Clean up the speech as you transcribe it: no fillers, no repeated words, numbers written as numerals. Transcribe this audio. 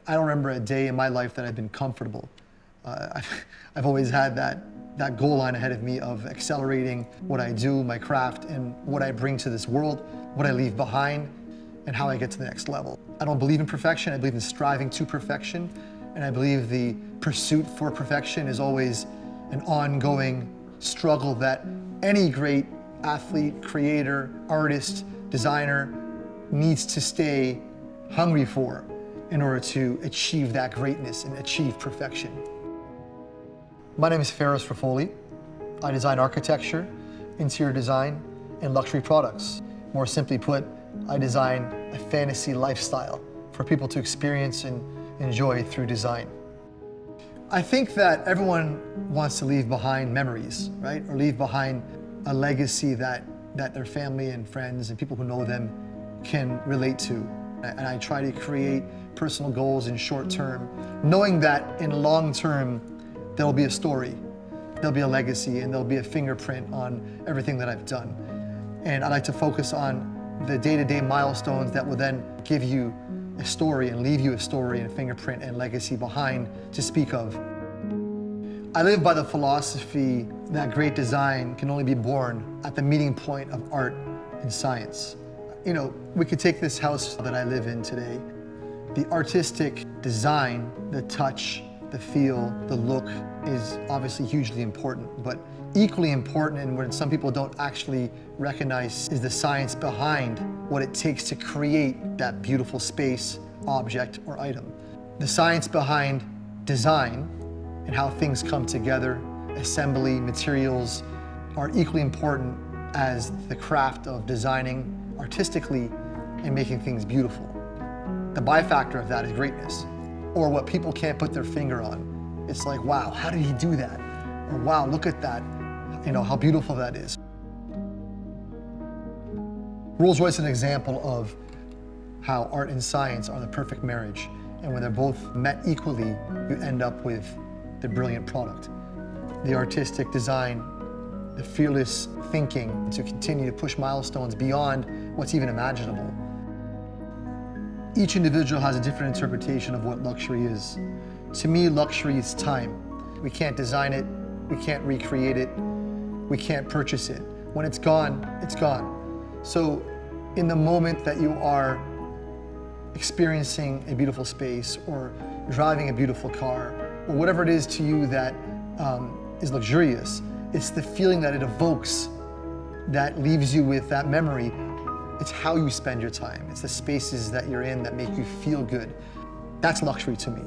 I don't remember a day in my life that I've been comfortable. I've always had that goal line ahead of me of accelerating what I do, my craft, and what I bring to this world, what I leave behind, and how I get to the next level. I don't believe in perfection. I believe in striving to perfection, and I believe the pursuit for perfection is always an ongoing struggle that any great athlete, creator, artist, designer needs to stay hungry for in order to achieve that greatness and achieve perfection. My name is Ferris Rafauli. I design architecture, interior design, and luxury products. More simply put, I design a fantasy lifestyle for people to experience and enjoy through design. I think that everyone wants to leave behind memories, right? Or leave behind a legacy that their family and friends and people who know them can relate to. And I try to create personal goals in short term, knowing that in long term, there'll be a story, there'll be a legacy, and there'll be a fingerprint on everything that I've done. And I like to focus on the day-to-day milestones that will then give you a story and leave you a story and a fingerprint and legacy behind to speak of. I live by the philosophy that great design can only be born at the meeting point of art and science. You know, we could take this house that I live in today. The artistic design, the touch, the feel, the look is obviously hugely important, but equally important, and what some people don't actually recognize, is the science behind what it takes to create that beautiful space, object, or item. The science behind design and how things come together, assembly, materials, are equally important as the craft of designing artistically and making things beautiful. The byfactor of that is greatness, or what people can't put their finger on. It's like, wow, how did he do that? Or wow, look at that, you know, how beautiful that is. Rolls-Royce is an example of how art and science are the perfect marriage, and when they're both met equally, you end up with the brilliant product. The artistic design, the fearless thinking to continue to push milestones beyond what's even imaginable. Each individual has a different interpretation of what luxury is. To me, luxury is time. We can't design it, we can't recreate it, we can't purchase it. When it's gone, it's gone. So in the moment that you are experiencing a beautiful space or driving a beautiful car, or whatever it is to you that is luxurious, it's the feeling that it evokes that leaves you with that memory. It's how you spend your time. It's the spaces that you're in that make you feel good. That's luxury to me.